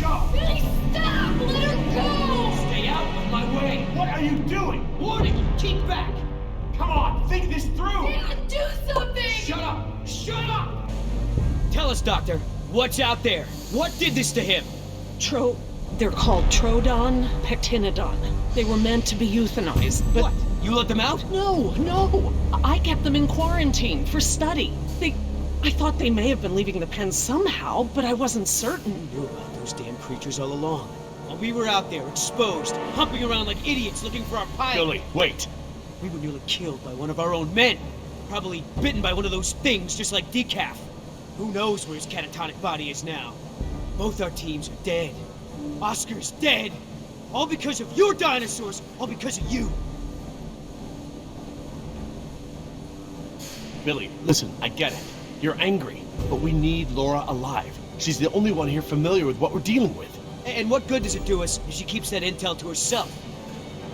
go! Billy, stop! Let her go! Stay out of my way! What are you doing? Warning you, keep back! Come on, think this through! Dan, do something! Shut up! Shut up! Tell us, Doctor, what's out there? What did this to him? They're called Trodon pectinodon. They were meant to be euthanized, but... What? You let them out? No. I kept them in quarantine for study. I thought they may have been leaving the pen somehow, but I wasn't certain. Knew about those damn creatures all along. While we were out there, exposed, humping around like idiots looking for our pilot. Billy, wait! We were nearly killed by one of our own men. Probably bitten by one of those things, just like Decaf. Who knows where his catatonic body is now? Both our teams are dead. Oscar's dead. All because of your dinosaurs. All because of you. Billy, listen, I get it. You're angry, but we need Laura alive. She's the only one here familiar with what we're dealing with. And what good does it do us if she keeps that intel to herself?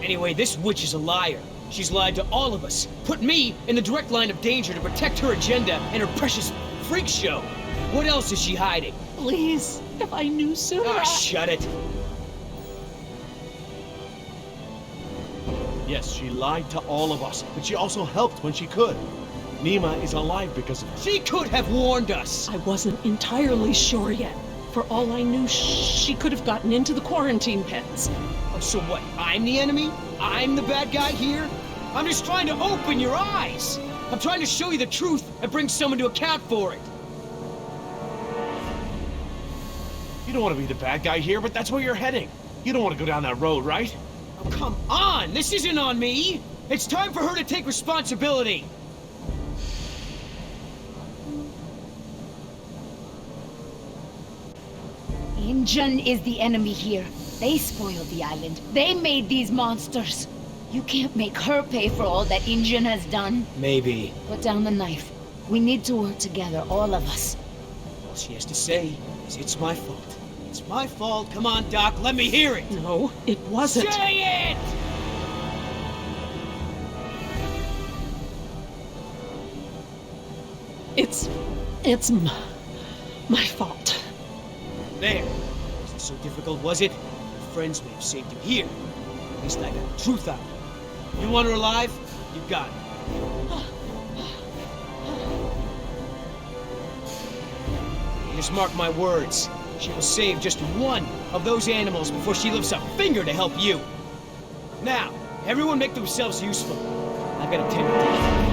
Anyway, this witch is a liar. She's lied to all of us. Put me in the direct line of danger to protect her agenda and her precious freak show. What else is she hiding? Please, if I knew sooner. Ah, shut it. Yes, she lied to all of us, but she also helped when she could. Nima is alive because of her. She could have warned us. I wasn't entirely sure yet. For all I knew, she could have gotten into the quarantine pens. Oh, so what? I'm the enemy? I'm the bad guy here? I'm just trying to open your eyes. I'm trying to show you the truth and bring someone to account for it. You don't want to be the bad guy here, but that's where you're heading. You don't want to go down that road, right? Oh, come on! This isn't on me! It's time for her to take responsibility! Injun is the enemy here. They spoiled the island. They made these monsters. You can't make her pay for all that Injun has done. Maybe. Put down the knife. We need to work together, all of us. All she has to say is it's my fault. It's my fault. Come on, Doc, let me hear it! No, it wasn't. Say it! It's my fault. There. Wasn't so difficult, was it? Your friends may have saved you here. At least I got the truth out. You want her alive? You got it. Just mark my words. She will save just one of those animals before she lifts a finger to help you. Now, everyone make themselves useful. I've got to tend to this.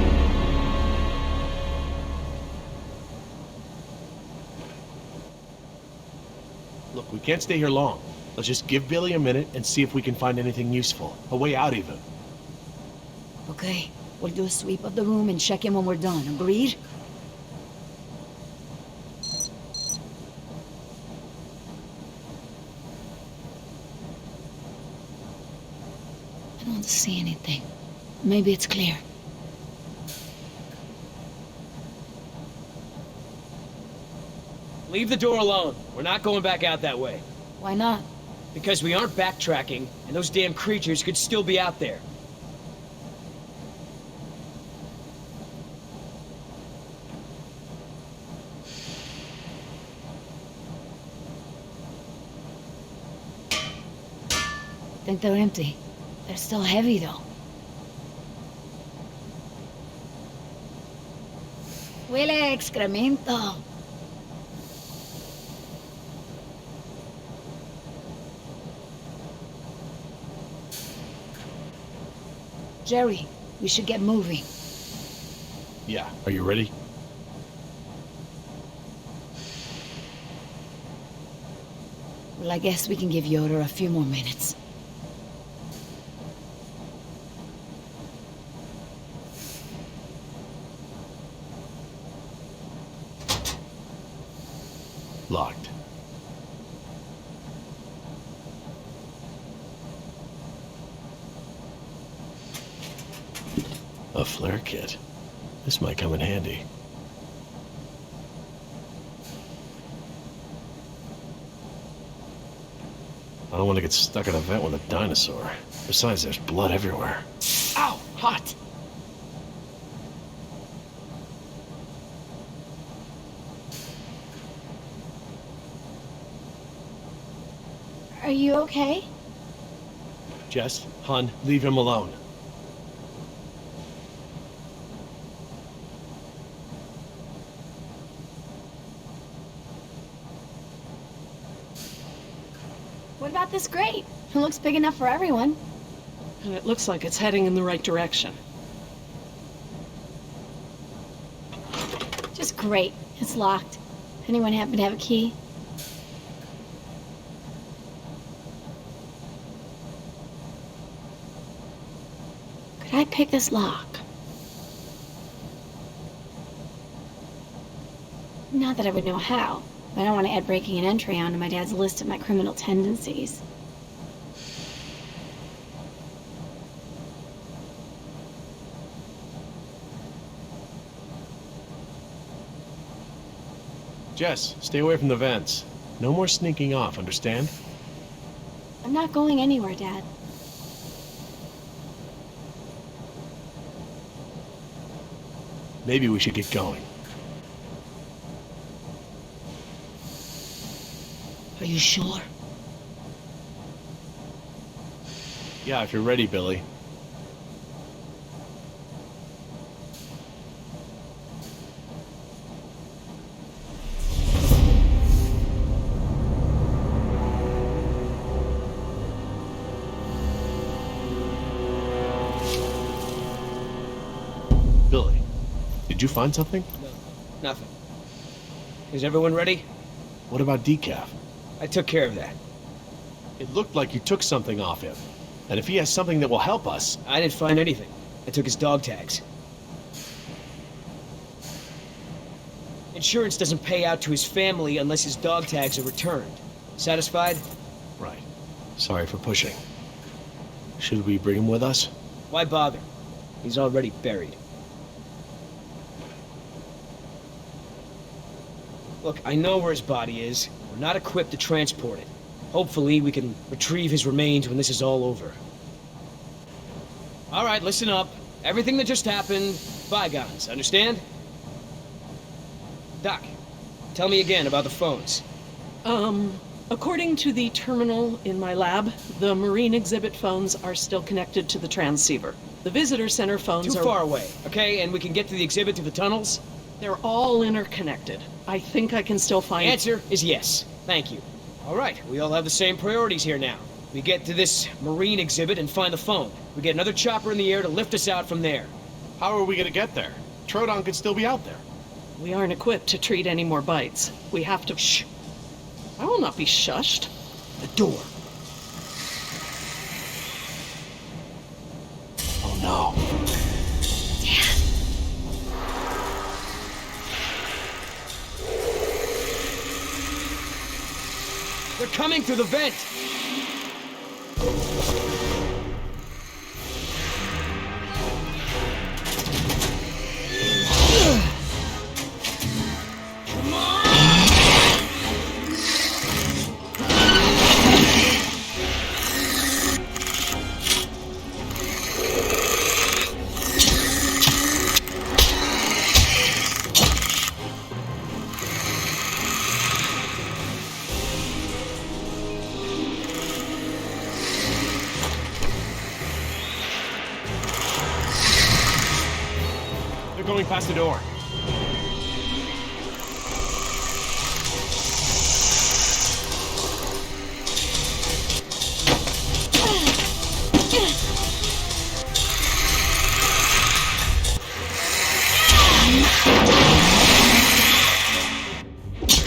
Look, we can't stay here long. Let's just give Billy a minute and see if we can find anything useful. A way out, even. Okay, we'll do a sweep of the room and check in when we're done. Agreed? I don't see anything. Maybe it's clear. Leave the door alone. We're not going back out that way. Why not? Because we aren't backtracking, and those damn creatures could still be out there. Think they're empty. They're still heavy, though. Huele a excremento. Jerry, we should get moving. Yeah, are you ready? Well, I guess we can give Yoder a few more minutes. Locked. A flare kit. This might come in handy. I don't want to get stuck in a vent with a dinosaur. Besides, there's blood everywhere. Ow! Hot! you okay? Jess, hon, leave him alone. What about this grate? It looks big enough for everyone. And it looks like it's heading in the right direction. Just great. It's locked. Anyone happen to have a key? Could I pick this lock? Not that I would know how, but I don't want to add breaking and entry onto my dad's list of my criminal tendencies. Jess, stay away from the vents. No more sneaking off, understand? I'm not going anywhere, Dad. Maybe we should get going. Are you sure? Yeah, if you're ready, Billy. Billy, did you find something? No, nothing. Is everyone ready? What about Decaf? I took care of that. It looked like you took something off him. And if he has something that will help us... I didn't find anything. I took his dog tags. Insurance doesn't pay out to his family unless his dog tags are returned. Satisfied? Right. Sorry for pushing. Should we bring him with us? Why bother? He's already buried. Look, I know where his body is. We're not equipped to transport it. Hopefully, we can retrieve his remains when this is all over. All right, listen up. Everything that just happened, bygones, understand? Doc, tell me again about the phones. According to the terminal in my lab, the marine exhibit phones are still connected to the transceiver. The visitor center phones Too are... far away, okay? And we can get to the exhibit through the tunnels? They're all interconnected. I think I can still find... Answer is yes. Thank you. All right, we all have the same priorities here now. We get to this marine exhibit and find the phone. We get another chopper in the air to lift us out from there. How are we gonna get there? Troodon could still be out there. We aren't equipped to treat any more bites. We have to... Shh! I will not be shushed. The door. Oh no. They're coming through the vent! Come on! They're going past the door.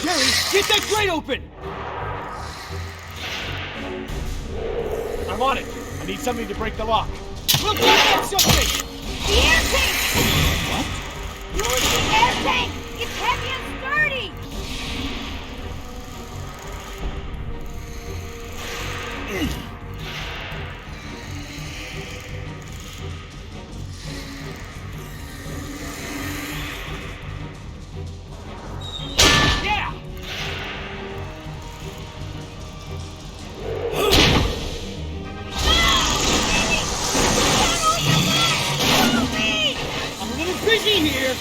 Jerry, get that grate open! I'm on it. I need something to break the lock. We'll get something! The air tank! What? Use the air tank! It's heavy and sturdy! Yeah! I'm a little busy here!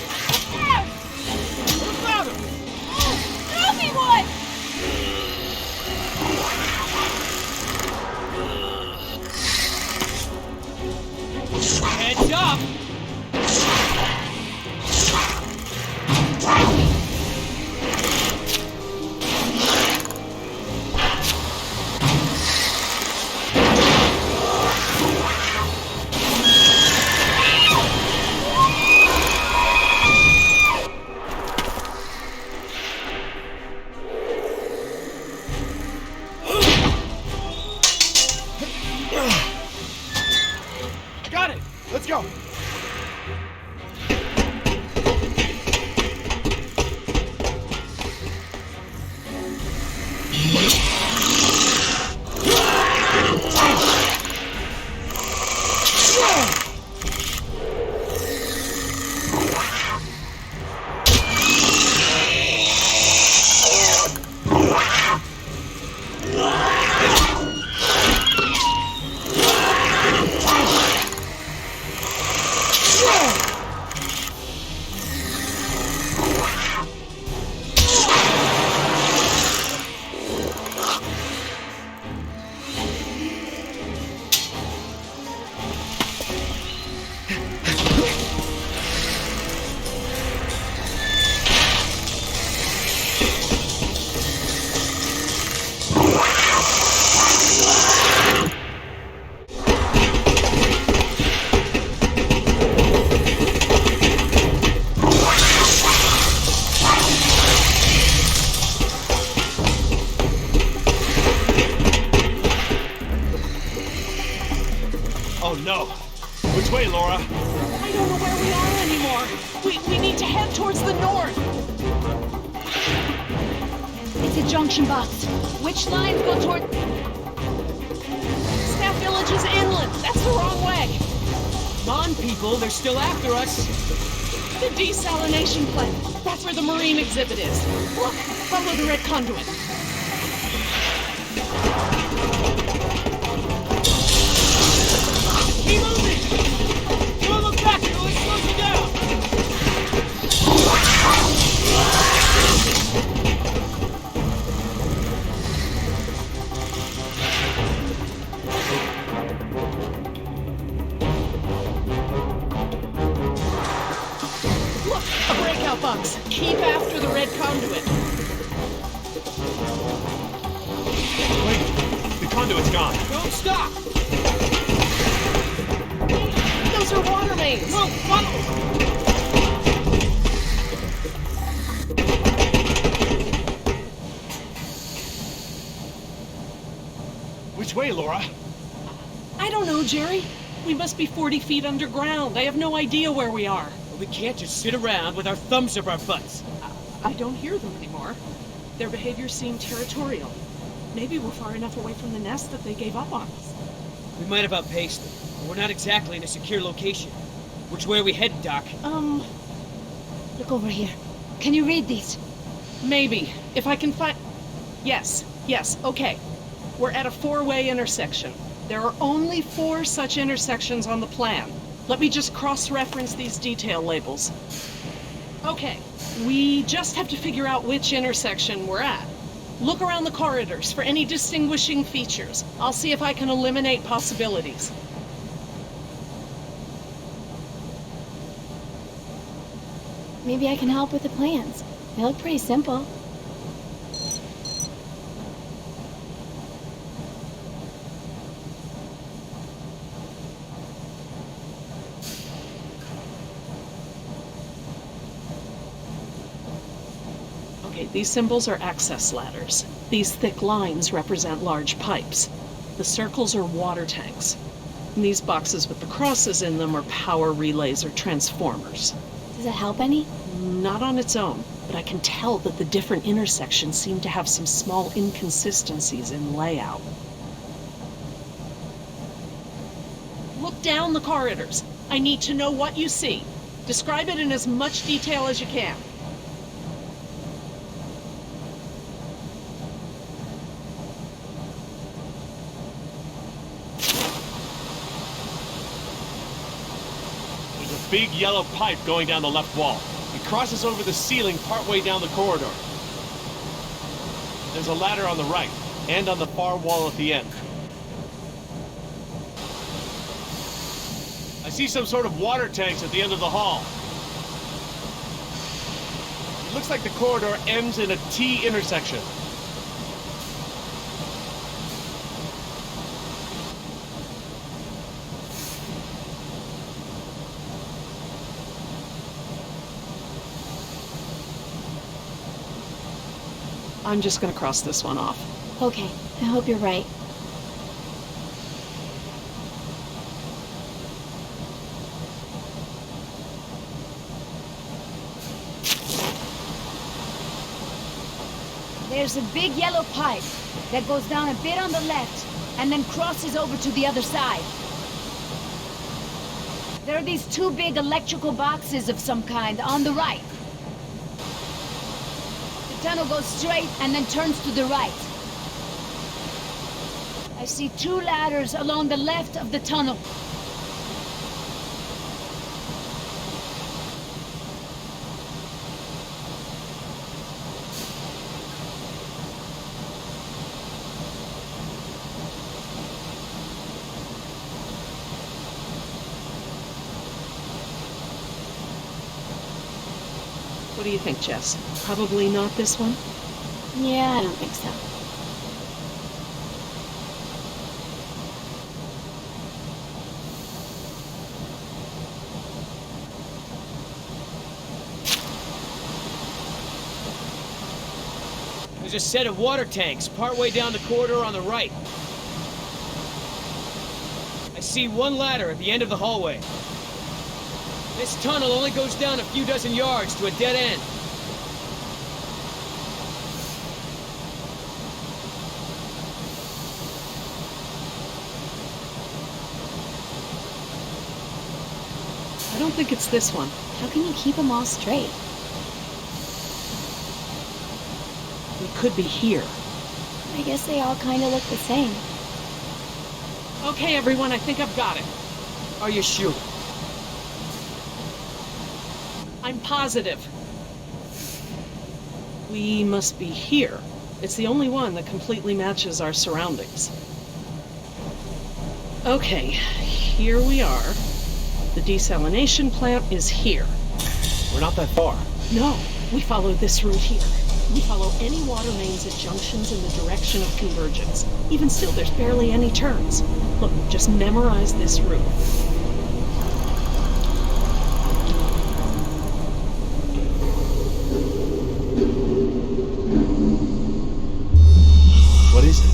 No. Which way, Laura? I don't know where we are anymore. We need to head towards the north. It's a junction box. Which lines go toward... Staff Village is inland. That's the wrong way. Come on, people, they're still after us. The desalination plant. That's where the marine exhibit is. Look, follow the red conduit. Keep moving! Don't look back, or it slows you down! Look, a breakout box. Keep after the red conduit. Wait, the conduit's gone. Don't stop! Those are water mains. Whoa, follow! Which way, Laura? I don't know, Jerry. We must be 40 feet underground. I have no idea where we are. But we can't just sit around with our thumbs up our butts. I don't hear them anymore. Their behavior seemed territorial. Maybe we're far enough away from the nest that they gave up on us. We might have outpaced them, but we're not exactly in a secure location. Which way are we headed, Doc? Look over here. Can you read these? Maybe. If I can find... Yes, okay. We're at a four-way intersection. There are only 4 such intersections on the plan. Let me just cross-reference these detail labels. Okay, we just have to figure out which intersection we're at. Look around the corridors for any distinguishing features. I'll see if I can eliminate possibilities. Maybe I can help with the plans. They look pretty simple. Okay, these symbols are access ladders. These thick lines represent large pipes. The circles are water tanks. And these boxes with the crosses in them are power relays or transformers. Does it help any? Not on its own, but I can tell that the different intersections seem to have some small inconsistencies in layout. Look down the corridors. I need to know what you see. Describe it in as much detail as you can. There's a big yellow pipe going down the left wall. It crosses over the ceiling partway down the corridor. There's a ladder on the right, and on the far wall at the end. I see some sort of water tanks at the end of the hall. It looks like the corridor ends in a T intersection. I'm just gonna cross this one off. Okay, I hope you're right. There's a big yellow pipe that goes down a bit on the left and then crosses over to the other side. There are these 2 big electrical boxes of some kind on the right. The tunnel goes straight and then turns to the right. I see 2 ladders along the left of the tunnel. What do you think, Jess? Probably not this one? Yeah, I don't think so. There's a set of water tanks partway down the corridor on the right. I see one ladder at the end of the hallway. This tunnel only goes down a few dozen yards to a dead end. I don't think it's this one. How can you keep them all straight? We could be here. I guess they all kind of look the same. Okay, everyone, I think I've got it. Are you sure? I'm positive. We must be here. It's the only one that completely matches our surroundings. Okay, here we are. The desalination plant is here. We're not that far. No, we follow this route here. We follow any water mains at junctions in the direction of convergence. Even still, there's barely any turns. Look, just memorize this route. What is it?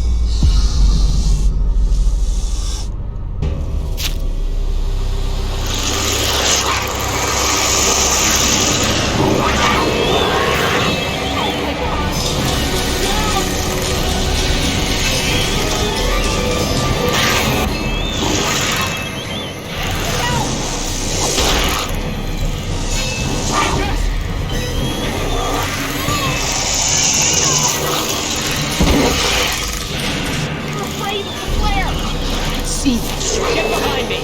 Get behind me!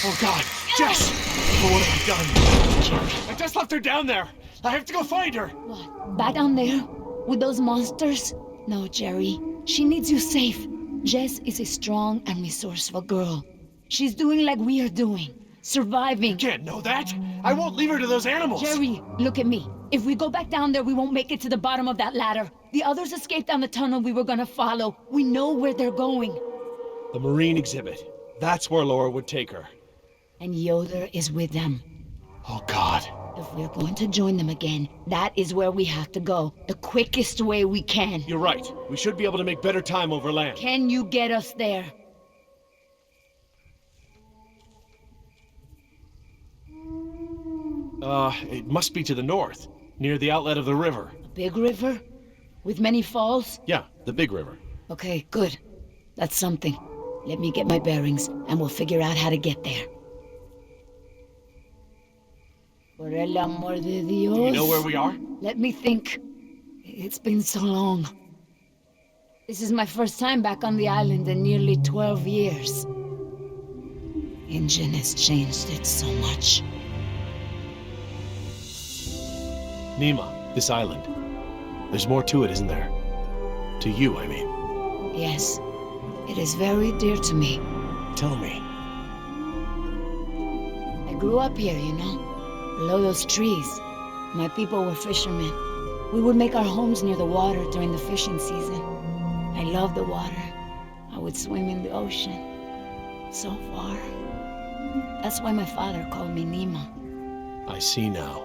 Oh God, Jess! Oh, what have I done? I just left her down there. I have to go find her. What? Back down there? With those monsters? No, Jerry. She needs you safe. Jess is a strong and resourceful girl. She's doing like we are doing. Surviving. You can't know that. I won't leave her to those animals. Jerry, look at me. If we go back down there, we won't make it to the bottom of that ladder. The others escaped down the tunnel we were gonna follow. We know where they're going. The marine exhibit. That's where Laura would take her. And Yoder is with them. Oh God. If we're going to join them again, that is where we have to go. The quickest way we can. You're right. We should be able to make better time over land. Can you get us there? It must be to the north, near the outlet of the river. A big river? With many falls? Yeah, the big river. Okay, good. That's something. Let me get my bearings, and we'll figure out how to get there. Por el amor de Dios. Do you know where we are? Let me think. It's been so long. This is my first time back on the island in nearly 12 years. Engine has changed it so much. Nima, this island. There's more to it, isn't there? To you, I mean. Yes, it is very dear to me. Tell me. I grew up here, you know, below those trees. My people were fishermen. We would make our homes near the water during the fishing season. I loved the water. I would swim in the ocean. So far. That's why my father called me Nima. I see now.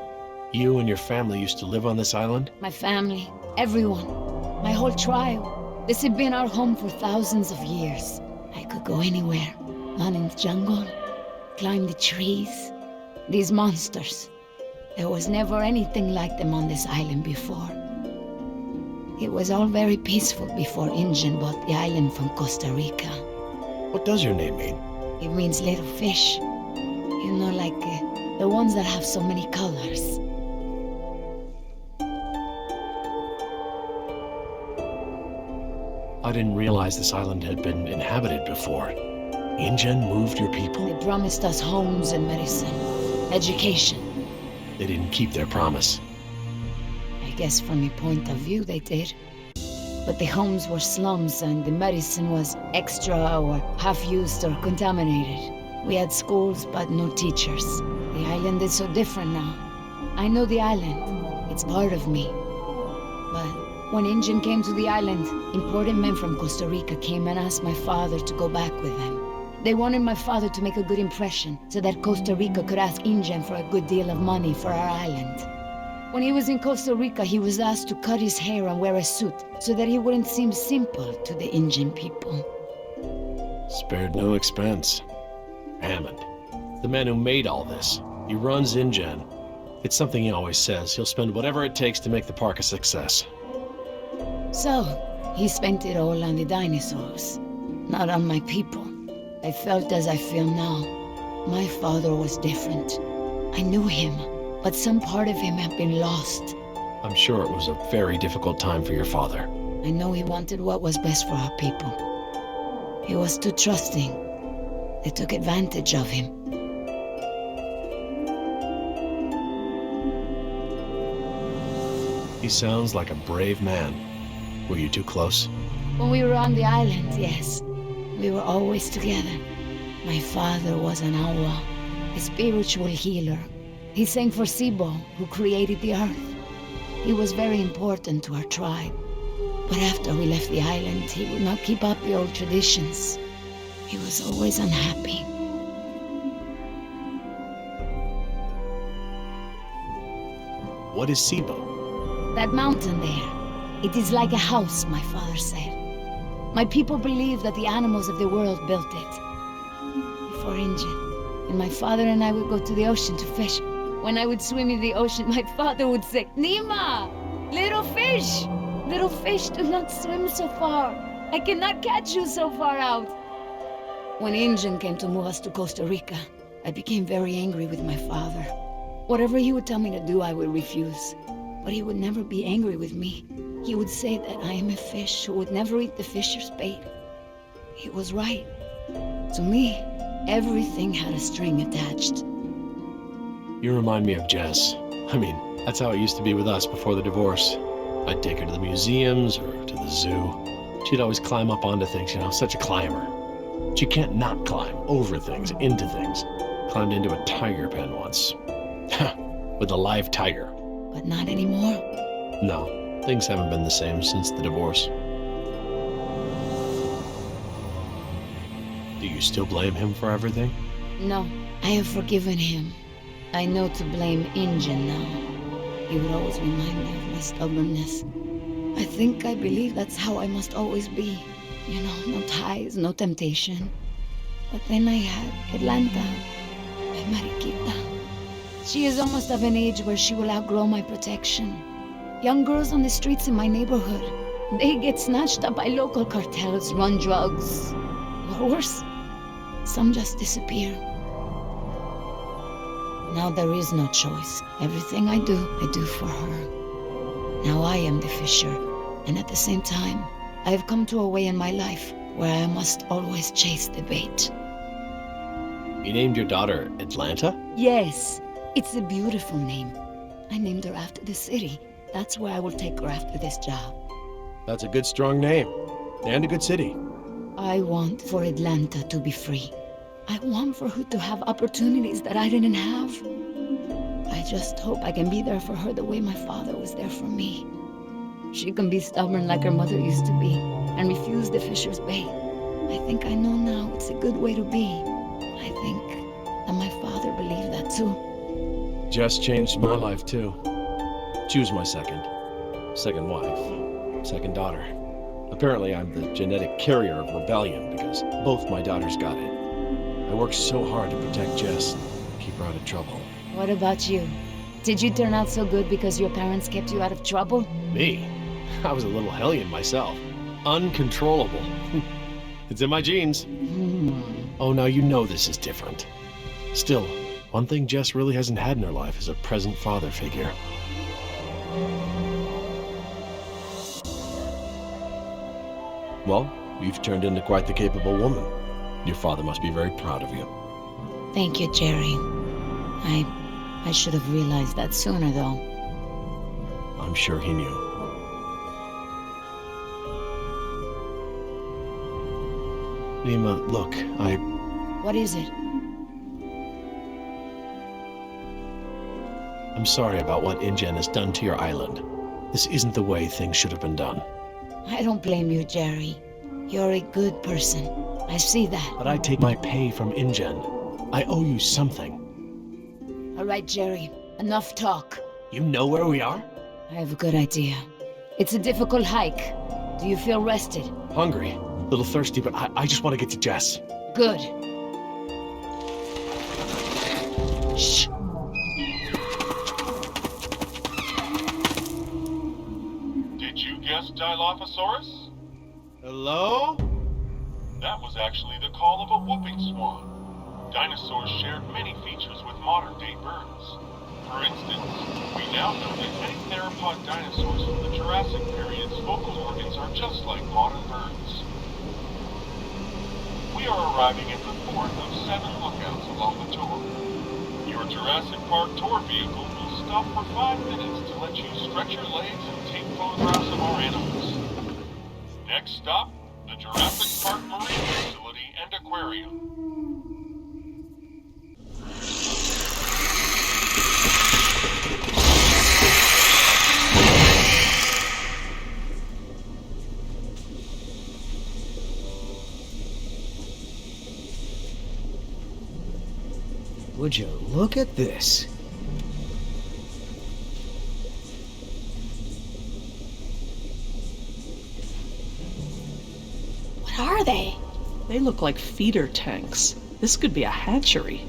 You and your family used to live on this island? My family, everyone, my whole tribe. This had been our home for thousands of years. I could go anywhere, run in the jungle, climb the trees. These monsters, There was never anything like them on this island before. It was all very peaceful before Injun bought the island from Costa Rica. What does your name mean? It means little fish. You know, like the ones that have so many colors. I didn't realize this island had been inhabited before. Injun moved your people? They promised us homes and medicine, education. They didn't keep their promise. I guess from your point of view they did. But the homes were slums and the medicine was extra or half-used or contaminated. We had schools but no teachers. The island is so different now. I know the island. It's part of me. But when Injun came to the island, important men from Costa Rica came and asked my father to go back with them. They wanted my father to make a good impression so that Costa Rica could ask Injun for a good deal of money for our island. When he was in Costa Rica, he was asked to cut his hair and wear a suit so that he wouldn't seem simple to the Injun people. Spared no expense. Hammond, the man who made all this. He runs Injun. It's something he always says. He'll spend whatever it takes to make the park a success. So, he spent it all on the dinosaurs, not on my people. I felt as I feel now. My father was different. I knew him, but some part of him had been lost. I'm sure it was a very difficult time for your father. I know he wanted what was best for our people. He was too trusting. They took advantage of him. He sounds like a brave man. Were you too close? When we were on the island, yes. We were always together. My father was an awa, a spiritual healer. He sang for Sibo, who created the earth. He was very important to our tribe. But after we left the island, he would not keep up the old traditions. He was always unhappy. What is Sibo? That mountain there, it is like a house, my father said. My people believe that the animals of the world built it. Before Injun, and my father and I would go to the ocean to fish. When I would swim in the ocean, my father would say, Nima! Little fish! Little fish, do not swim so far. I cannot catch you so far out. When Injun came to move us to Costa Rica, I became very angry with my father. Whatever he would tell me to do, I would refuse. But he would never be angry with me. He would say that I am a fish who would never eat the fisher's bait. He was right. To me, everything had a string attached. You remind me of Jess. I mean, that's how it used to be with us before the divorce. I'd take her to the museums or to the zoo. She'd always climb up onto things, you know, such a climber. She can't not climb over things, into things. Climbed into a tiger pen once. With a live tiger. But not anymore. No, things haven't been the same since the divorce. Do you still blame him for everything? No, I have forgiven him. I know to blame Injun now. He would always remind me of my stubbornness. I believe that's how I must always be. You know, no ties, no temptation. But then I had Atlanta, my Mariquita. She is almost of an age where she will outgrow my protection. Young girls on the streets in my neighborhood, they get snatched up by local cartels, run drugs. Or worse, some just disappear. Now there is no choice. Everything I do for her. Now I am the fisher, and at the same time, I have come to a way in my life where I must always chase the bait. You named your daughter Atlanta? Yes, it's a beautiful name. I named her after the city. That's where I will take her after this job. That's a good, strong name. And a good city. I want for Atlanta to be free. I want for her to have opportunities that I didn't have. I just hope I can be there for her the way my father was there for me. She can be stubborn like her mother used to be and refuse the fisher's bait. I think I know now it's a good way to be. I think that my father believed that too. Jess changed my life too. She was my second wife, second daughter. Apparently I'm the genetic carrier of rebellion because both my daughters got it. I worked so hard to protect Jess and keep her out of trouble. What about you? Did you turn out so good because your parents kept you out of trouble? Me? I was a little hellion myself. Uncontrollable. It's in my genes. Oh, now you know this is different. Still, one thing Jess really hasn't had in her life is a present father figure. Well, you've turned into quite the capable woman. Your father must be very proud of you. Thank you, Jerry. I should have realized that sooner, though. I'm sure he knew. Nima, look, What is it? I'm sorry about what InGen has done to your island. This isn't the way things should have been done. I don't blame you, Jerry. You're a good person. I see that. But I take my pay from InGen. I owe you something. All right, Jerry. Enough talk. You know where we are? I have a good idea. It's a difficult hike. Do you feel rested? Hungry, a little thirsty, but I just want to get to Jess. Good. Shh. Did you guess Dilophosaurus? Hello? That was actually the call of a whooping swan. Dinosaurs shared many features with modern-day birds. For instance, we now know that many theropod dinosaurs from the Jurassic period's vocal organs are just like modern birds. We are arriving at the fourth of 7 lookouts along the tour. Your Jurassic Park tour vehicle will stop for 5 minutes to let you stretch your legs and take photographs of our animals. Next stop, the Jurassic Park Marine Facility and Aquarium. Would you look at this? What are they? They look like feeder tanks. This could be a hatchery.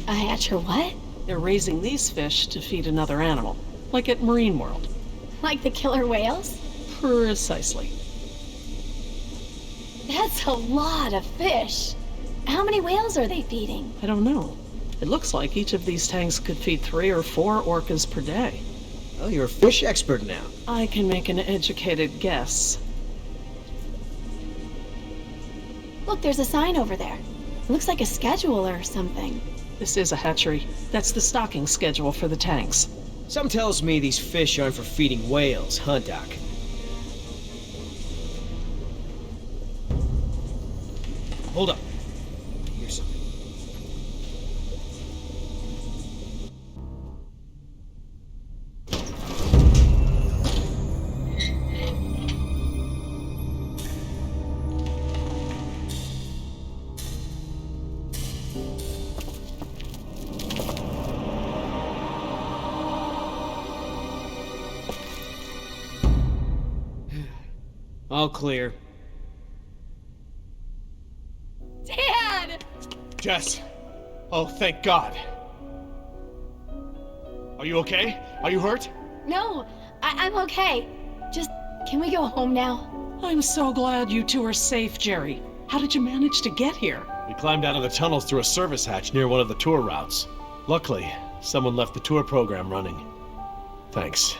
A hatcher what? They're raising these fish to feed another animal, like at Marine World. Like the killer whales? Precisely. That's a lot of fish. How many whales are they feeding? I don't know. It looks like each of these tanks could feed 3 or 4 orcas per day. Oh, you're a fish expert now. I can make an educated guess. Look, there's a sign over there. It looks like a schedule or something. This is a hatchery. That's the stocking schedule for the tanks. Some tells me these fish aren't for feeding whales, huh, Doc? Hold up. Here's something. All clear. Dad! Jess! Oh, thank God. Are you okay? Are you hurt? No, I'm okay. Just, can we go home now? I'm so glad you two are safe, Jerry. How did you manage to get here? We climbed out of the tunnels through a service hatch near one of the tour routes. Luckily, someone left the tour program running. Thanks.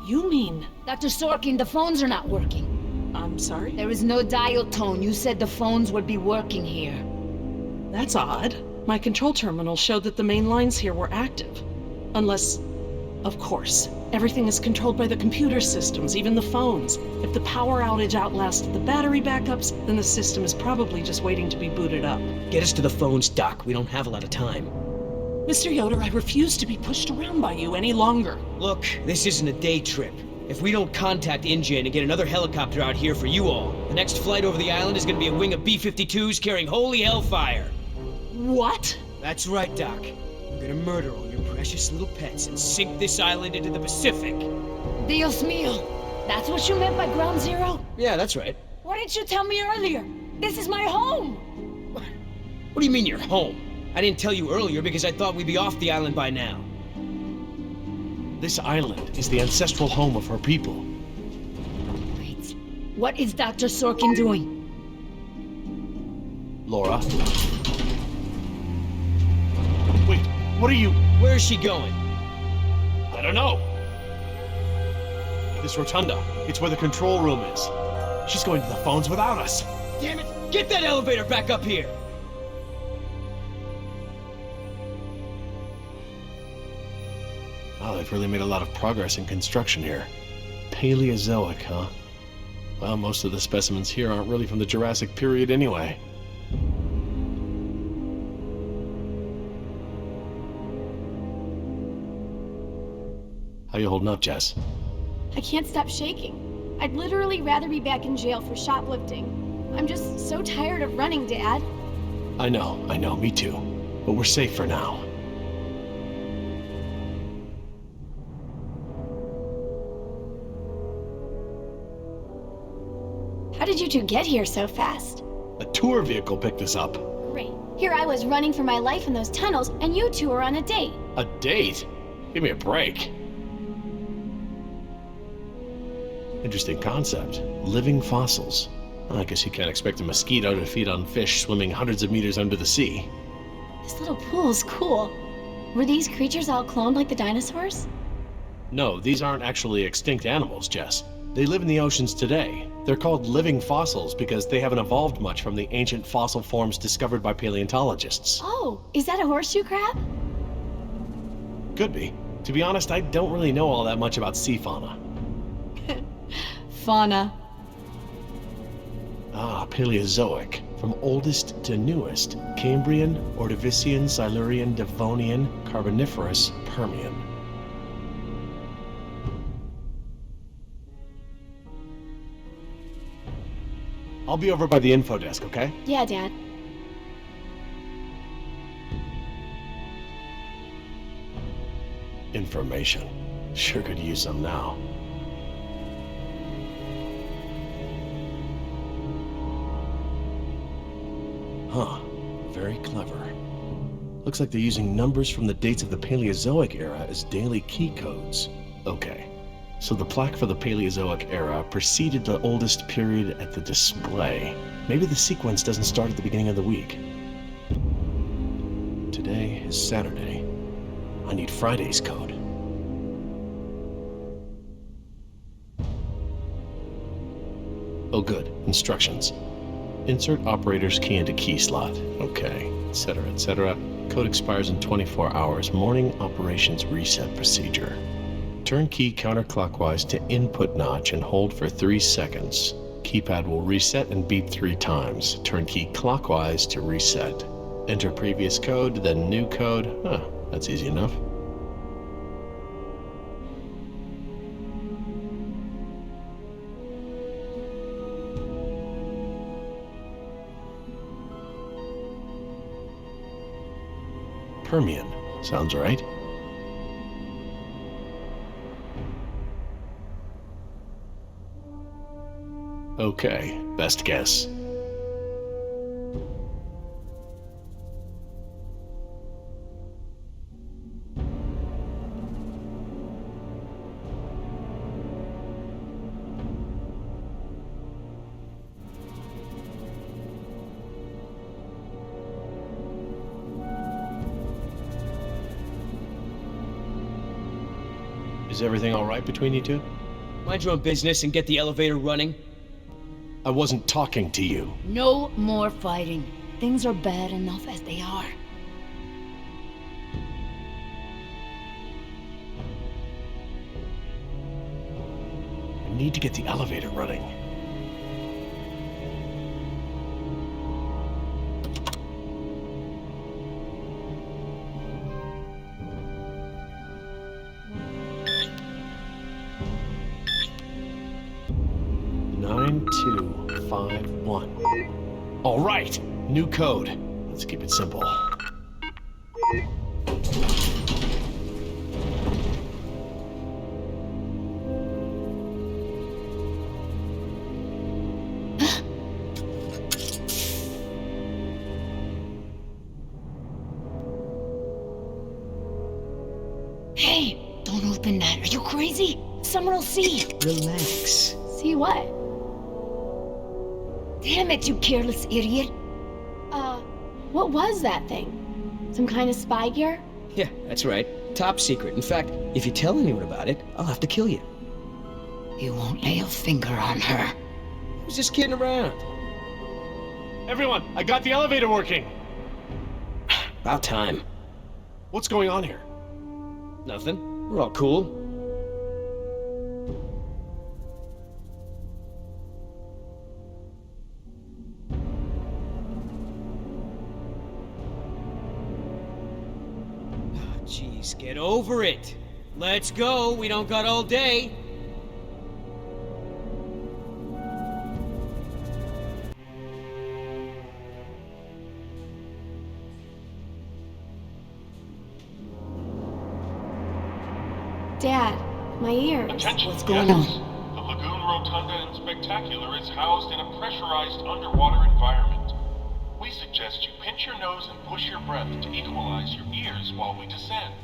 You mean... Dr. Sorkin, the phones are not working. I'm sorry? There is no dial tone. You said the phones would be working here. That's odd. My control terminal showed that the main lines here were active. Unless... Of course. Everything is controlled by the computer systems, even the phones. If the power outage outlasted the battery backups, then the system is probably just waiting to be booted up. Get us to the phones, Doc. We don't have a lot of time. Mr. Yoder, I refuse to be pushed around by you any longer. Look, this isn't a day trip. If we don't contact InGen and get another helicopter out here for you all, the next flight over the island is gonna be a wing of B-52s carrying holy hellfire. What? That's right, Doc. We're gonna murder all your precious little pets and sink this island into the Pacific. Dios mío. That's what you meant by ground zero? Yeah, that's right. Why didn't you tell me earlier? This is my home. What do you mean you're home? I didn't tell you earlier because I thought we'd be off the island by now. This island is the ancestral home of her people. Wait, what is Dr. Sorkin doing? Laura? Wait, what are you... Where is she going? I don't know. This rotunda, it's where the control room is. She's going to the phones without us. Damn it! Get that elevator back up here! Wow, they've really made a lot of progress in construction here. Paleozoic, huh? Well, most of the specimens here aren't really from the Jurassic period anyway. How you holding up, Jess? I can't stop shaking. I'd literally rather be back in jail for shoplifting. I'm just so tired of running, Dad. I know, me too. But we're safe for now. How did you two get here so fast? A tour vehicle picked us up. Great. Here I was running for my life in those tunnels, and you two are on a date. A date? Give me a break. Interesting concept. Living fossils. I guess you can't expect a mosquito to feed on fish swimming hundreds of meters under the sea. This little pool's cool. Were these creatures all cloned like the dinosaurs? No, these aren't actually extinct animals, Jess. They live in the oceans today. They're called living fossils because they haven't evolved much from the ancient fossil forms discovered by paleontologists. Oh, is that a horseshoe crab? Could be. To be honest, I don't really know all that much about sea fauna. Fauna. Ah, Paleozoic. From oldest to newest. Cambrian, Ordovician, Silurian, Devonian, Carboniferous, Permian. I'll be over by the info desk, okay? Yeah, Dad. Information. Sure could use some now. Huh. Very clever. Looks like they're using numbers from the dates of the Paleozoic era as daily key codes. Okay. So the plaque for the Paleozoic era preceded the oldest period at the display. Maybe the sequence doesn't start at the beginning of the week. Today is Saturday. I need Friday's code. Oh good, instructions. Insert operator's key into key slot. Okay, etc., etc. Code expires in 24 hours. Morning operations reset procedure. Turn key counterclockwise to input notch and hold for 3 seconds. Keypad will reset and beep 3 times. Turn key clockwise to reset. Enter previous code, then new code. Huh, that's easy enough. Permian. Sounds right. Okay, best guess. Is everything all right between you two? Mind your own business and get the elevator running. I wasn't talking to you. No more fighting. Things are bad enough as they are. I need to get the elevator running. All right, new code. Let's keep it simple. Hey, don't hold open that. Are you crazy? Someone will see. Relax. See what? Damn it, you careless idiot. What was that thing? Some kind of spy gear? Yeah, that's right. Top secret. In fact, if you tell anyone about it, I'll have to kill you. You won't lay a finger on her. I was just kidding around. Everyone, I got the elevator working. About time. What's going on here? Nothing. We're all cool. Jeez, get over it. Let's go. We don't got all day. Dad, my ears. Attention, What's going guests. The Lagoon Rotunda and Spectacular is housed in a pressurized underwater environment. We suggest you pinch your nose and push your breath to equalize your ears while we descend.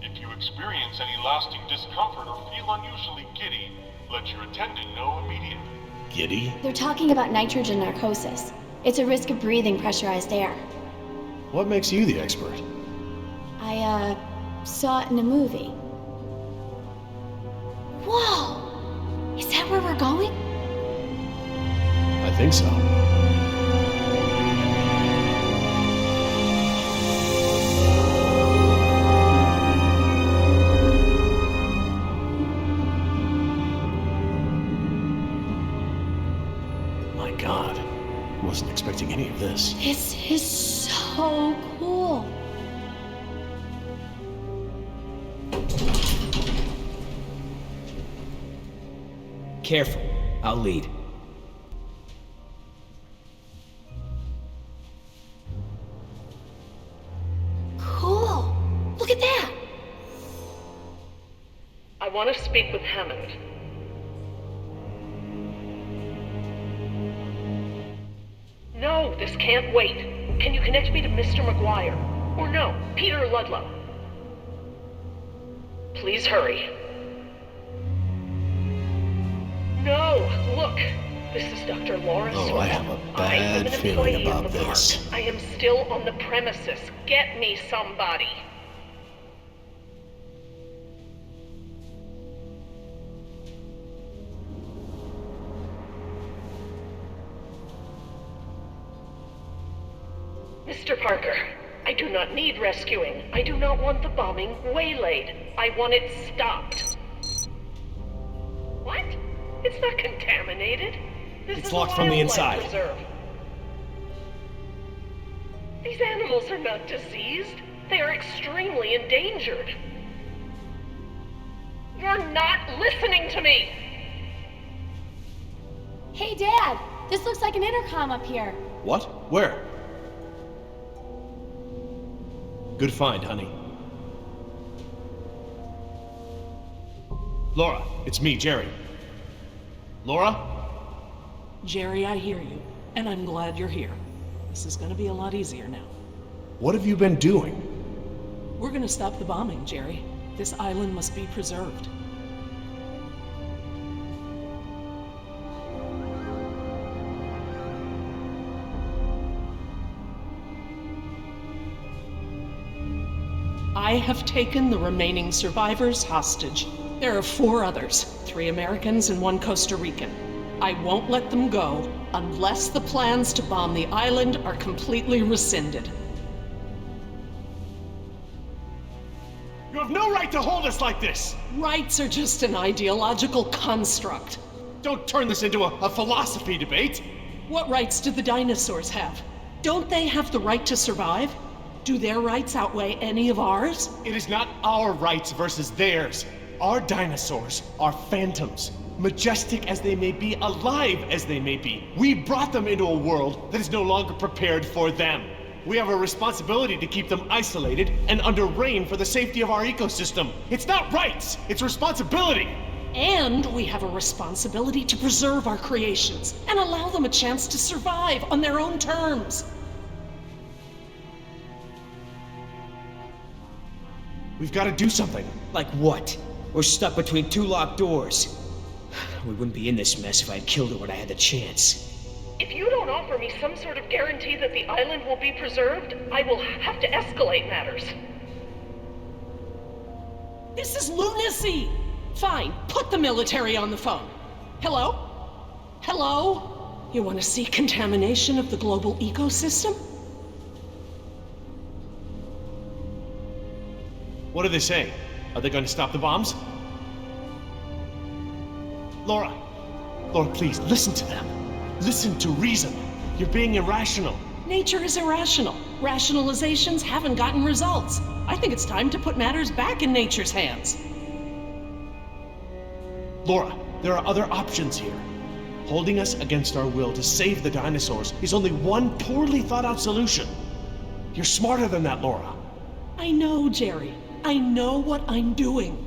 If you experience any lasting discomfort or feel unusually giddy, let your attendant know immediately. Giddy? They're talking about nitrogen narcosis. It's a risk of breathing pressurized air. What makes you the expert? I, saw it in a movie. Whoa! Is that where we're going? I think so. My God. Wasn't expecting any of this. This is so cool. Careful. I'll lead. Cool. Look at that. I want to speak with Hammond. No, this can't wait. Can you connect me to Mr. McGuire? Or no, Peter Ludlow? Please hurry. No, look. This is Dr. Laura Oh, I have a I am bad an feeling employee of about the this. park. I am still on the premises. Get me somebody. Mr. Parker, I do not need rescuing. I do not want the bombing waylaid. I want it stopped. What? It's not contaminated. This It's is locked a from the wildlife inside. Reserve. These animals are not diseased. They are extremely endangered. You're not listening to me! Hey, Dad. This looks like an intercom up here. What? Where? Good find, honey. Laura, it's me, Jerry. Laura? Jerry, I hear you, and I'm glad you're here. This is gonna be a lot easier now. What have you been doing? We're gonna stop the bombing, Jerry. This island must be preserved. I have taken the remaining survivors hostage. There are 4 others, 3 Americans and 1 Costa Rican. I won't let them go unless the plans to bomb the island are completely rescinded. You have no right to hold us like this! Rights are just an ideological construct. Don't turn this into a philosophy debate! What rights do the dinosaurs have? Don't they have the right to survive? Do their rights outweigh any of ours? It is not our rights versus theirs. Our dinosaurs are phantoms. Majestic as they may be, alive as they may be. We brought them into a world that is no longer prepared for them. We have a responsibility to keep them isolated and under rein for the safety of our ecosystem. It's not rights, it's responsibility. And we have a responsibility to preserve our creations and allow them a chance to survive on their own terms. We've got to do something. Like what? We're stuck between two locked doors. We wouldn't be in this mess if I'd killed her when I had the chance. If you don't offer me some sort of guarantee that the island will be preserved, I will have to escalate matters. This is lunacy! Fine, put the military on the phone. Hello? Hello? You want to see contamination of the global ecosystem? What are they saying? Are they going to stop the bombs? Laura, please, listen to them. Listen to reason. You're being irrational. Nature is irrational. Rationalizations haven't gotten results. I think it's time to put matters back in nature's hands. Laura, there are other options here. Holding us against our will to save the dinosaurs is only one poorly thought out solution. You're smarter than that, Laura. I know, Jerry. I know what I'm doing.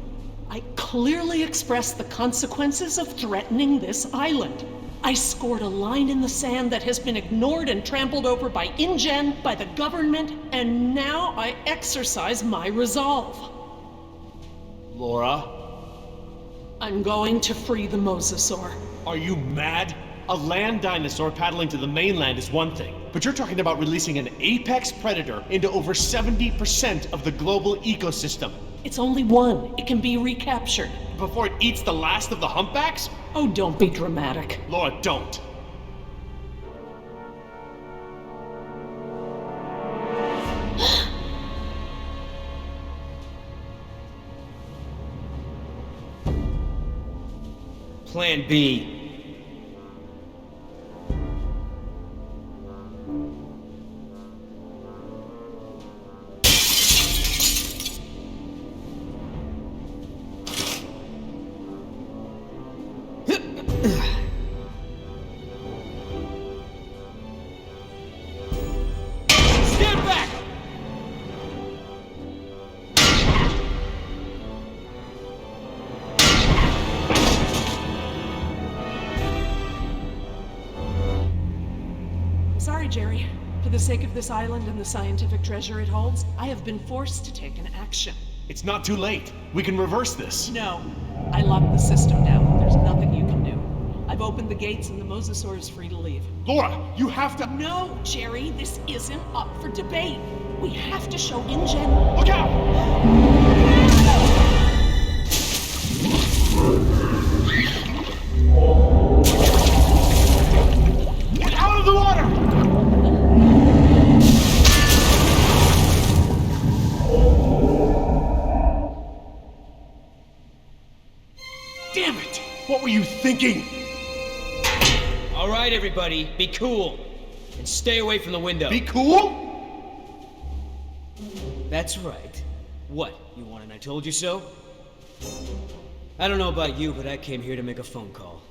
I clearly expressed the consequences of threatening this island. I scored a line in the sand that has been ignored and trampled over by InGen, by the government, and now I exercise my resolve. Laura? I'm going to free the mosasaur. Are you mad? A land dinosaur paddling to the mainland is one thing, but you're talking about releasing an apex predator into over 70% of the global ecosystem. It's only one. It can be recaptured. Before it eats the last of the humpbacks? Oh, don't be dramatic. Laura, don't. Plan B. Stand back! Sorry, Jerry. For the sake of this island and the scientific treasure it holds, I have been forced to take an action. It's not too late. We can reverse this. No. I locked the system down. There's nothing you can do. I've opened the gates and the mosasaur is free to leave. Laura, you have to... No, Jerry, this isn't up for debate. We have to show InGen. Look out! Get out of the water! Damn it! What were you thinking? All right, everybody, be cool. And stay away from the window. Be cool? That's right. What, you want an I told you so? I don't know about you, but I came here to make a phone call.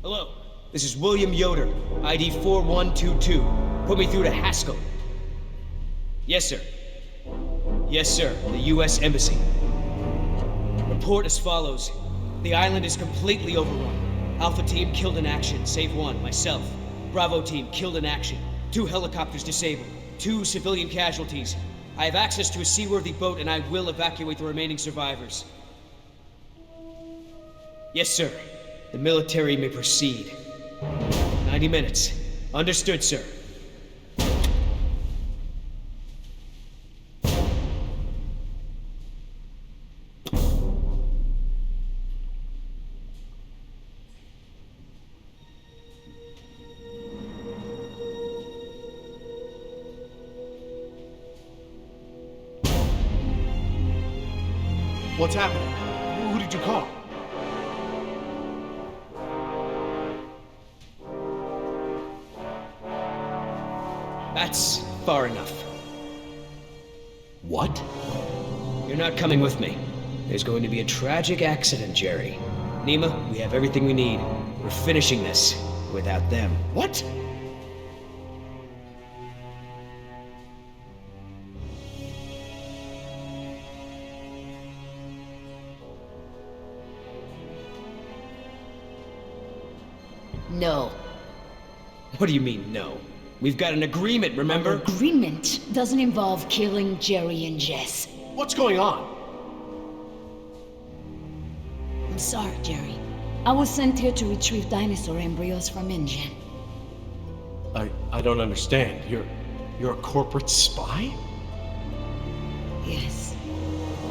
Hello, this is William Yoder, ID 4122. Put me through to Haskell. Yes, sir. Yes, sir, the U.S. Embassy. Report as follows. The island is completely overrun. Alpha team killed in action, save one, myself. Bravo team killed in action. 2 helicopters disabled. 2 civilian casualties. I have access to a seaworthy boat and I will evacuate the remaining survivors. Yes, sir. The military may proceed. 90 minutes. Understood, sir. What's happening? Who did you call? That's far enough. What? You're not coming with me. There's going to be a tragic accident, Jerry. Nima, we have everything we need. We're finishing this without them. What? No. What do you mean, no? We've got an agreement, remember? Our agreement doesn't involve killing Jerry and Jess. What's going on? I'm sorry, Jerry. I was sent here to retrieve dinosaur embryos from InGen. I don't understand. You're a corporate spy? Yes.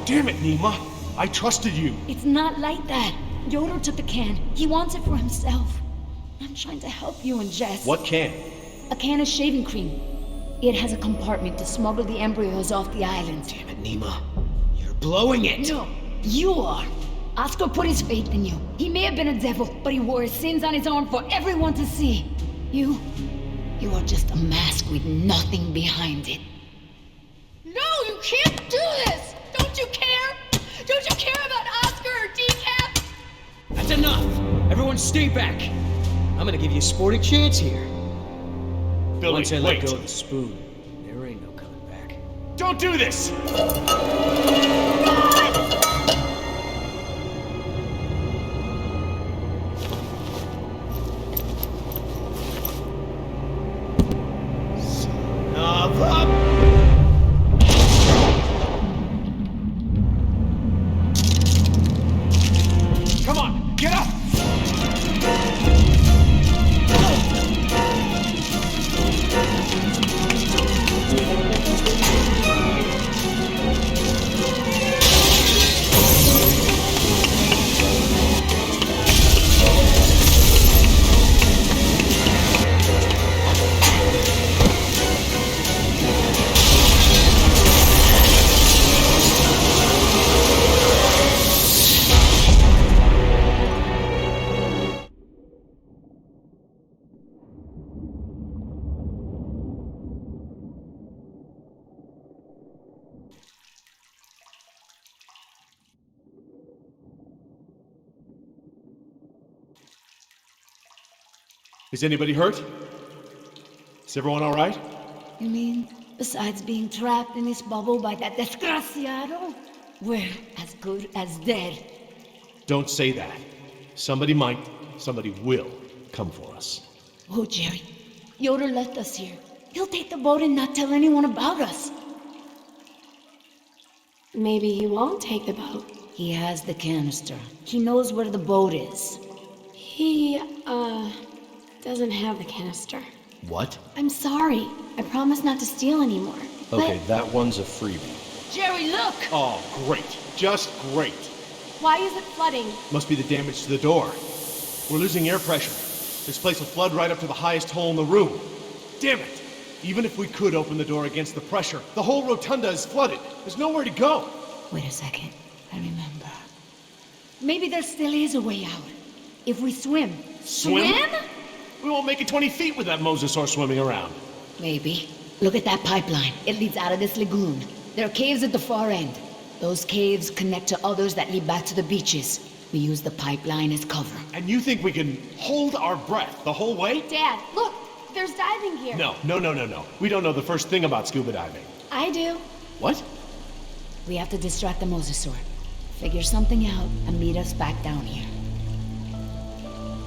Damn it, Nima! I trusted you! It's not like that. Yoder took the can. He wants it for himself. I'm trying to help you and Jess. What can? A can of shaving cream. It has a compartment to smuggle the embryos off the island. Damn it, Nima. You're blowing it! No, you are. Oscar put his faith in you. He may have been a devil, but he wore his sins on his arm for everyone to see. You are just a mask with nothing behind it. No, you can't do this! Don't you care? Don't you care about Oscar or Decaf? That's enough! Everyone stay back! I'm gonna give you a sporting chance here. Billy, Once I wait. let go of the spoon, there ain't no coming back. Don't do this! Come on, get up! Is anybody hurt? Is everyone all right? You mean, besides being trapped in this bubble by that desgraciado, we're as good as dead. Don't say that. Somebody might, somebody will come for us. Oh, Jerry, Yoder left us here. He'll take the boat and not tell anyone about us. Maybe he won't take the boat. He has the canister. He knows where the boat is. He, doesn't have the canister. What? I'm sorry. I promise not to steal anymore. Okay, that one's a freebie. Jerry, look! Oh, great. Just great. But why is it flooding? Must be the damage to the door. We're losing air pressure. This place will flood right up to the highest hole in the room. Damn it! Even if we could open the door against the pressure, the whole rotunda is flooded. There's nowhere to go. Wait a second. I remember. Maybe there still is a way out. If we swim. Swim? We won't make it 20 feet with that mosasaur swimming around. Maybe. Look at that pipeline. It leads out of this lagoon. There are caves at the far end. Those caves connect to others that lead back to the beaches. We use the pipeline as cover. And you think we can hold our breath the whole way? Dad, look! There's diving here. No. We don't know the first thing about scuba diving. I do. What? We have to distract the mosasaur. Figure something out and meet us back down here.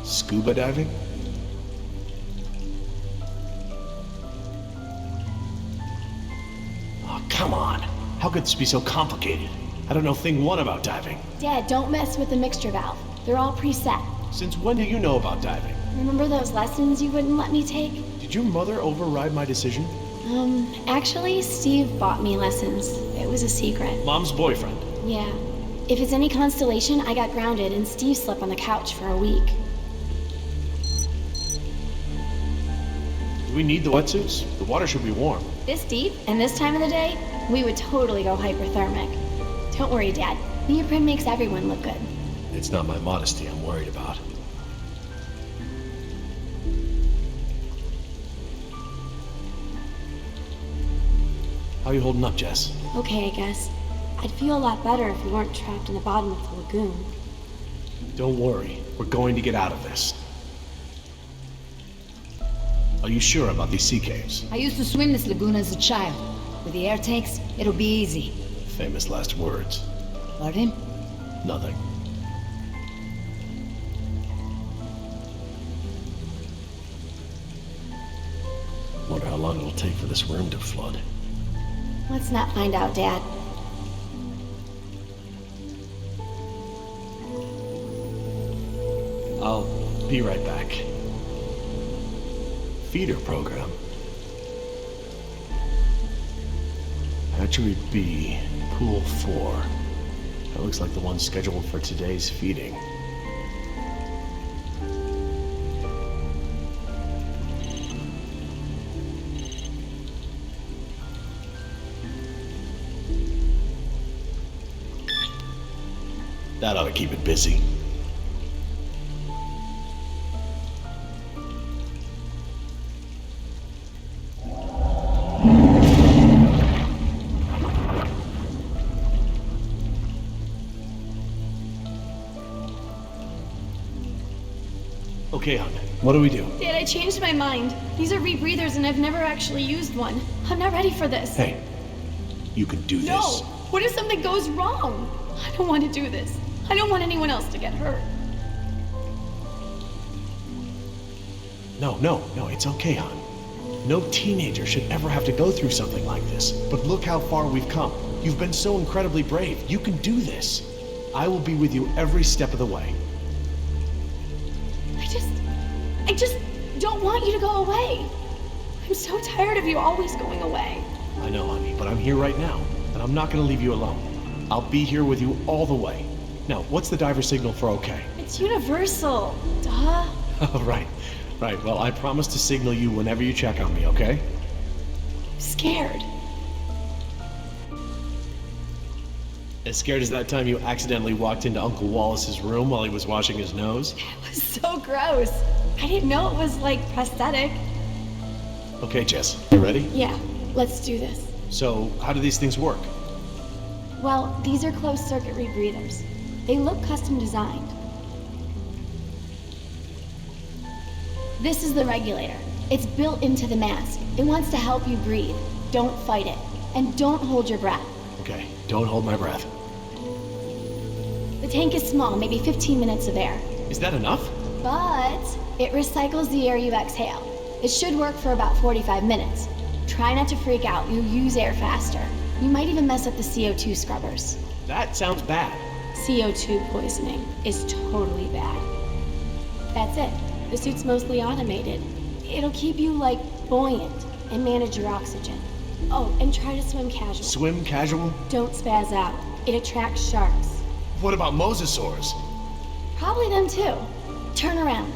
Scuba diving? Oh, come on. How could this be so complicated? I don't know thing one about diving. Dad, don't mess with the mixture valve. They're all preset. Since when do you know about diving? Remember those lessons you wouldn't let me take? Did your mother override my decision? Actually, Steve bought me lessons. It was a secret. Mom's boyfriend. Yeah. If it's any consolation, I got grounded and Steve slept on the couch for a week. Do we need the wetsuits? The water should be warm. This deep, and this time of the day, we would totally go hyperthermic. Don't worry, Dad. Neoprene makes everyone look good. It's not my modesty I'm worried about. How are you holding up, Jess? Okay, I guess. I'd feel a lot better if we weren't trapped in the bottom of the lagoon. Don't worry. We're going to get out of this. Are you sure about these sea caves? I used to swim this lagoon as a child. With the air tanks, it'll be easy. Famous last words. Pardon? Nothing. long it'll take for this room to flood. Let's not find out, Dad. I'll be right back. Feeder program. Hatchery B, Pool 4. That looks like the one scheduled for today's feeding. That ought to keep it busy. Okay, hon. What do we do? Dad, I changed my mind. These are rebreathers and I've never actually used one. I'm not ready for this. Hey, you can do No! this. What if something goes wrong? I don't want to do this. I don't want anyone else to get hurt. No, it's okay, hon. No teenager should ever have to go through something like this. But look how far we've come. You've been so incredibly brave. You can do this. I will be with you every step of the way. I just don't want you to go away. I'm so tired of you always going away. I know, honey, but I'm here right now, and I'm not gonna leave you alone. I'll be here with you all the way. Now, what's the diver signal for okay? It's universal. Duh. Oh, right. Well, I promise to signal you whenever you check on me, okay? I'm scared. As scared as that time you accidentally walked into Uncle Wallace's room while he was washing his nose? It was so gross. I didn't know it was like prosthetic. Okay, Jess, you ready? Yeah, let's do this. So, how do these things work? Well, these are closed circuit rebreathers. They look custom designed. This is the regulator. It's built into the mask. It wants to help you breathe. Don't fight it. And don't hold your breath. Okay, don't hold my breath. The tank is small, maybe 15 minutes of air. Is that enough? But it recycles the air you exhale. It should work for about 45 minutes. Try not to freak out. You'll use air faster. You might even mess up the CO2 scrubbers. That sounds bad. CO2 poisoning is totally bad. That's it. The suit's mostly automated. It'll keep you, like, buoyant and manage your oxygen. Oh, and try to swim casual. Swim casual? Don't spaz out. It attracts sharks. What about mosasaurs? Probably them too. Turn around.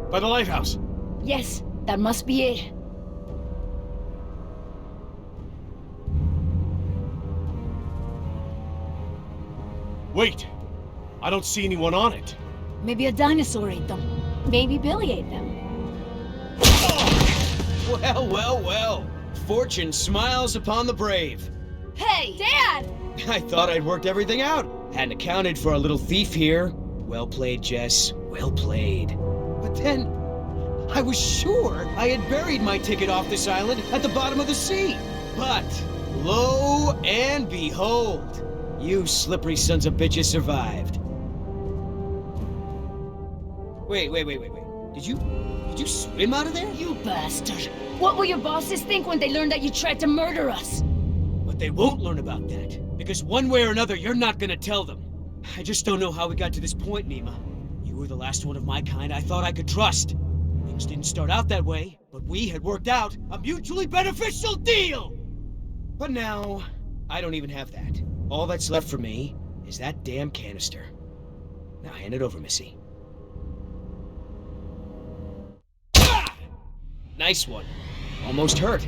By the lighthouse. Yes, that must be it. Wait! I don't see anyone on it. Maybe a dinosaur ate them. Maybe Billy ate them. Well, well, well. Fortune smiles upon the brave. Hey! Dad! I thought I'd worked everything out. Hadn't accounted for our little thief here. Well played, Jess. Well played. But then, I was sure I had buried my ticket off this island at the bottom of the sea. But, lo and behold, you slippery sons of bitches survived. Wait. Did you swim out of there? You bastard! What will your bosses think when they learn that you tried to murder us? But they won't learn about that, because one way or another, you're not gonna tell them. I just don't know how we got to this point, Nima. You were the last one of my kind I thought I could trust. Things didn't start out that way, but we had worked out a mutually beneficial deal! But now, I don't even have that. All that's left for me is that damn canister. Now hand it over, Missy. Ah! Nice one. Almost hurt.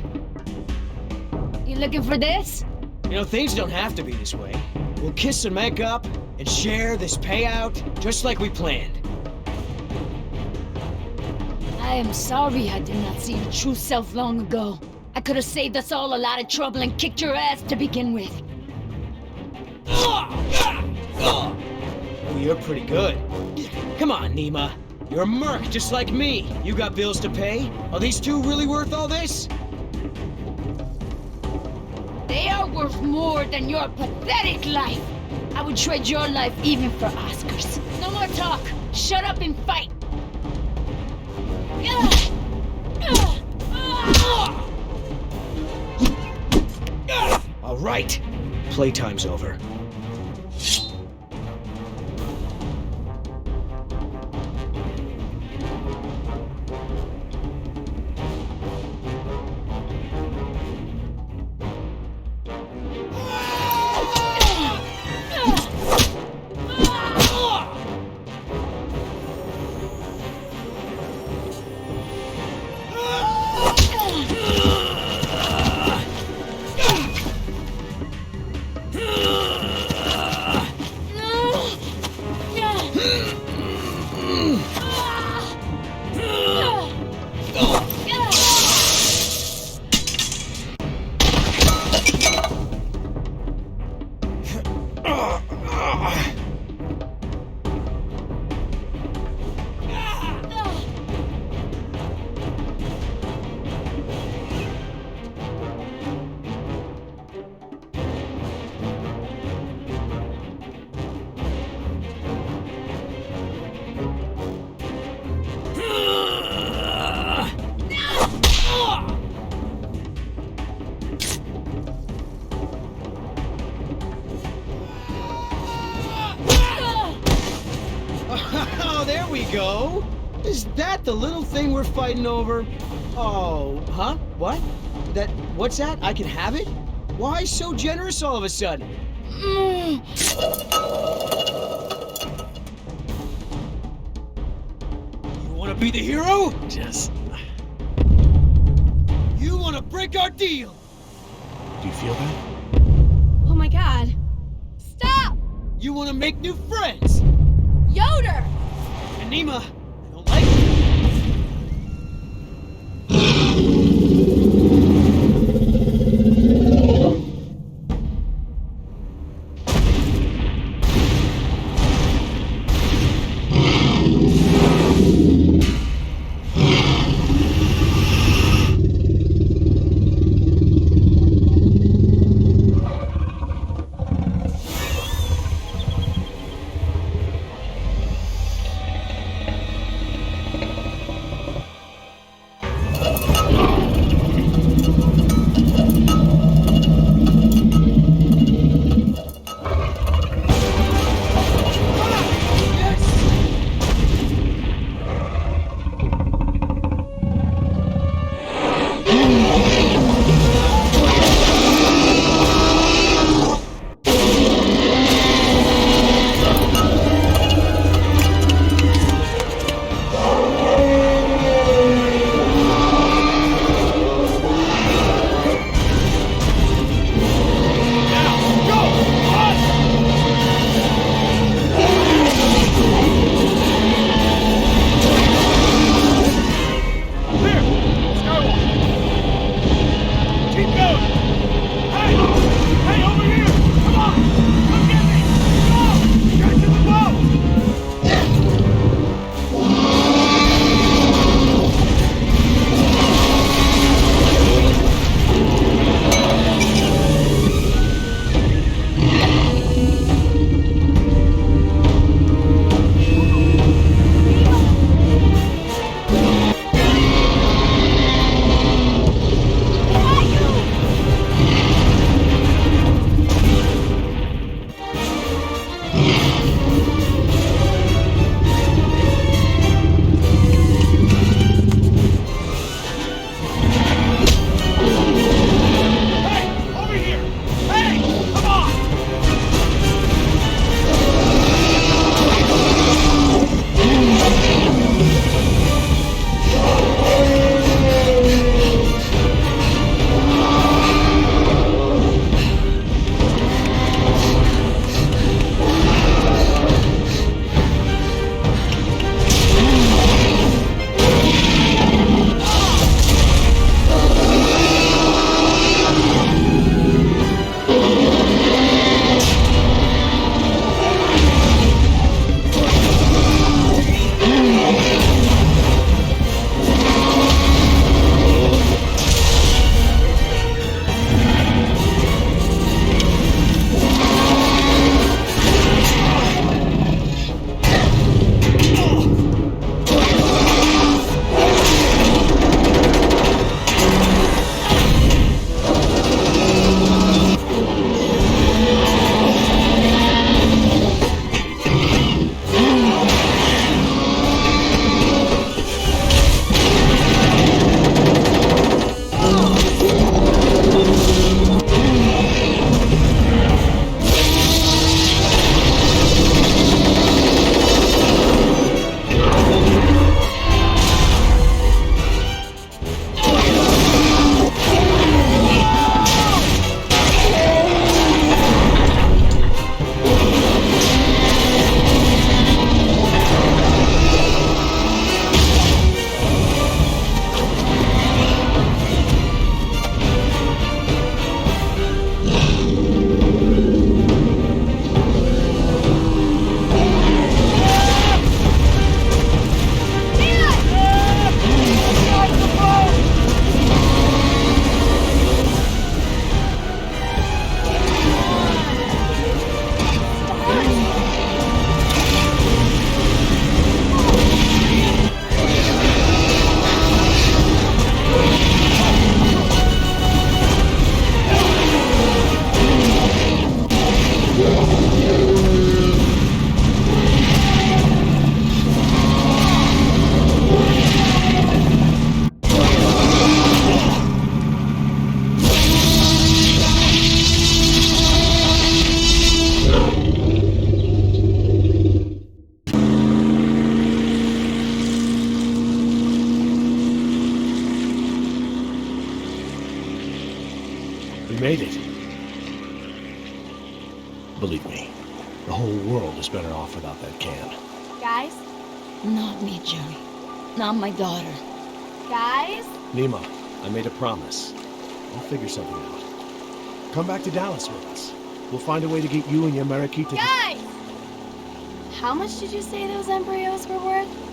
You looking for this? You know, things don't have to be this way. We'll kiss and make up and share this payout just like we planned. I am sorry I did not see your true self long ago. I could have saved us all a lot of trouble and kicked your ass to begin with. Oh, you're pretty good. Come on, Nima. You're a merc just like me. You got bills to pay. Are these two really worth all this? They are worth more than your pathetic life. I would trade your life even for Oscars. No more talk. Shut up and fight. All right. Playtime's over. Oh, there we go. Is that the little thing we're fighting over? Oh, huh? What? What's that? I can have it? Why so generous all of a sudden? You wanna be the hero? Jess, You wanna break our deal? do you feel that? Oh my god. Stop! You wanna make new friends? Yoder! And Nima, I don't like it. We made it. Believe me, the whole world is better off without that can. Guys? Not me, Jerry. Not my daughter. Guys? Nemo, I made a promise. I'll figure something out. Come back to Dallas with us. We'll find a way to get you and your Mariquita. Guys! How much did you say those embryos were worth?